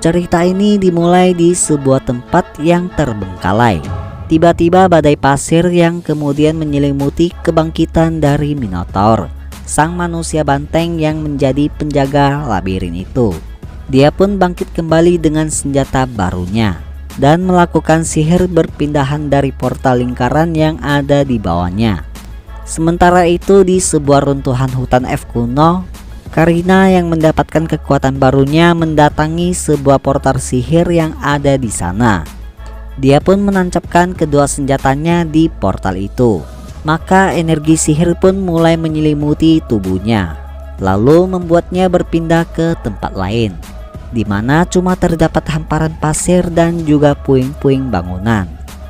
Cerita ini dimulai di sebuah tempat yang terbengkalai. Tiba-tiba badai pasir yang kemudian menyelimuti kebangkitan dari Minotaur, sang manusia banteng yang menjadi penjaga labirin itu. Dia pun bangkit kembali dengan senjata barunya dan melakukan sihir berpindahan dari portal lingkaran yang ada di bawahnya. Sementara itu di sebuah runtuhan hutan F kuno, Karina yang mendapatkan kekuatan barunya mendatangi sebuah portal sihir yang ada di sana. Dia pun menancapkan kedua senjatanya di portal itu. Maka energi sihir pun mulai menyelimuti tubuhnya, lalu membuatnya berpindah ke tempat lain, di mana cuma terdapat hamparan pasir dan juga puing-puing bangunan.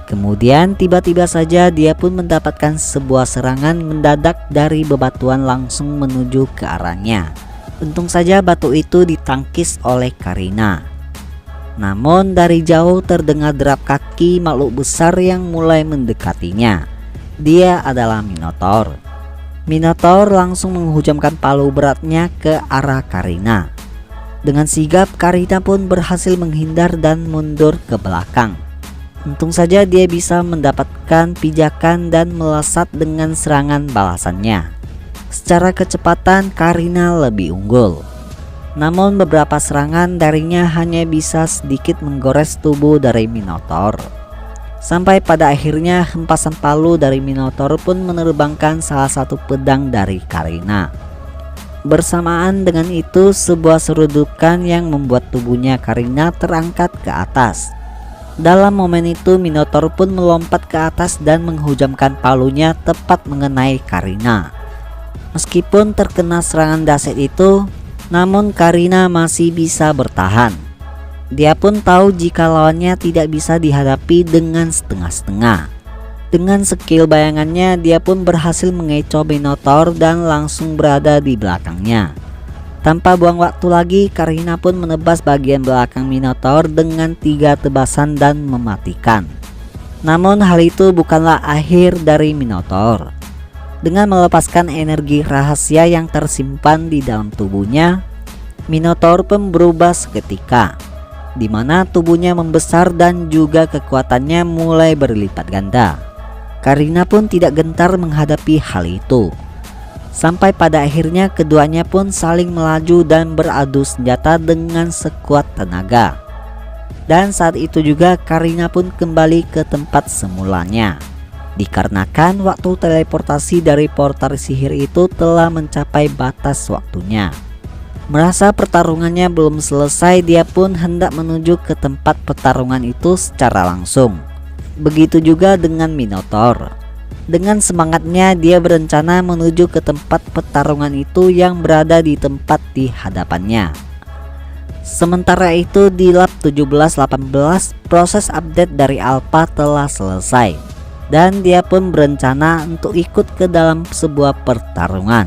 Kemudian tiba-tiba saja dia pun mendapatkan sebuah serangan mendadak dari bebatuan langsung menuju ke arahnya. Untung saja batu itu ditangkis oleh Karina. Namun dari jauh terdengar derap kaki makhluk besar yang mulai mendekatinya. Dia adalah Minotaur. Minotaur langsung menghujamkan palu beratnya ke arah Karina. Dengan sigap Karina pun berhasil menghindar dan mundur ke belakang. Untung saja dia bisa mendapatkan pijakan dan melesat dengan serangan balasannya. Secara kecepatan Karina lebih unggul. Namun beberapa serangan darinya hanya bisa sedikit menggores tubuh dari Minotaur. Sampai pada akhirnya hempasan palu dari Minotaur pun menerbangkan salah satu pedang dari Karina. Bersamaan dengan itu sebuah serudukan yang membuat tubuhnya Karina terangkat ke atas. Dalam momen itu Minotaur pun melompat ke atas dan menghujamkan palunya tepat mengenai Karina. Meskipun terkena serangan dahsyat itu, namun Karina masih bisa bertahan. Dia pun tahu jika lawannya tidak bisa dihadapi dengan setengah-setengah. Dengan skill bayangannya dia pun berhasil mengecoh Minotaur dan langsung berada di belakangnya. Tanpa buang waktu lagi, Karina pun menebas bagian belakang Minotaur dengan 3 tebasan dan mematikan. Namun hal itu bukanlah akhir dari Minotaur. Dengan melepaskan energi rahasia yang tersimpan di dalam tubuhnya, Minotaur pun berubah seketika, di mana tubuhnya membesar dan juga kekuatannya mulai berlipat ganda. Karina pun tidak gentar menghadapi hal itu. Sampai pada akhirnya keduanya pun saling melaju dan beradu senjata dengan sekuat tenaga. Dan saat itu juga Karina pun kembali ke tempat semulanya. Dikarenakan waktu teleportasi dari portal sihir itu telah mencapai batas waktunya. Merasa pertarungannya belum selesai, dia pun hendak menuju ke tempat pertarungan itu secara langsung. Begitu juga dengan Minotaur. Dengan semangatnya dia berencana menuju ke tempat pertarungan itu yang berada di tempat di hadapannya. Sementara itu di lab 1718 proses update dari Alpha telah selesai dan dia pun berencana untuk ikut ke dalam sebuah pertarungan.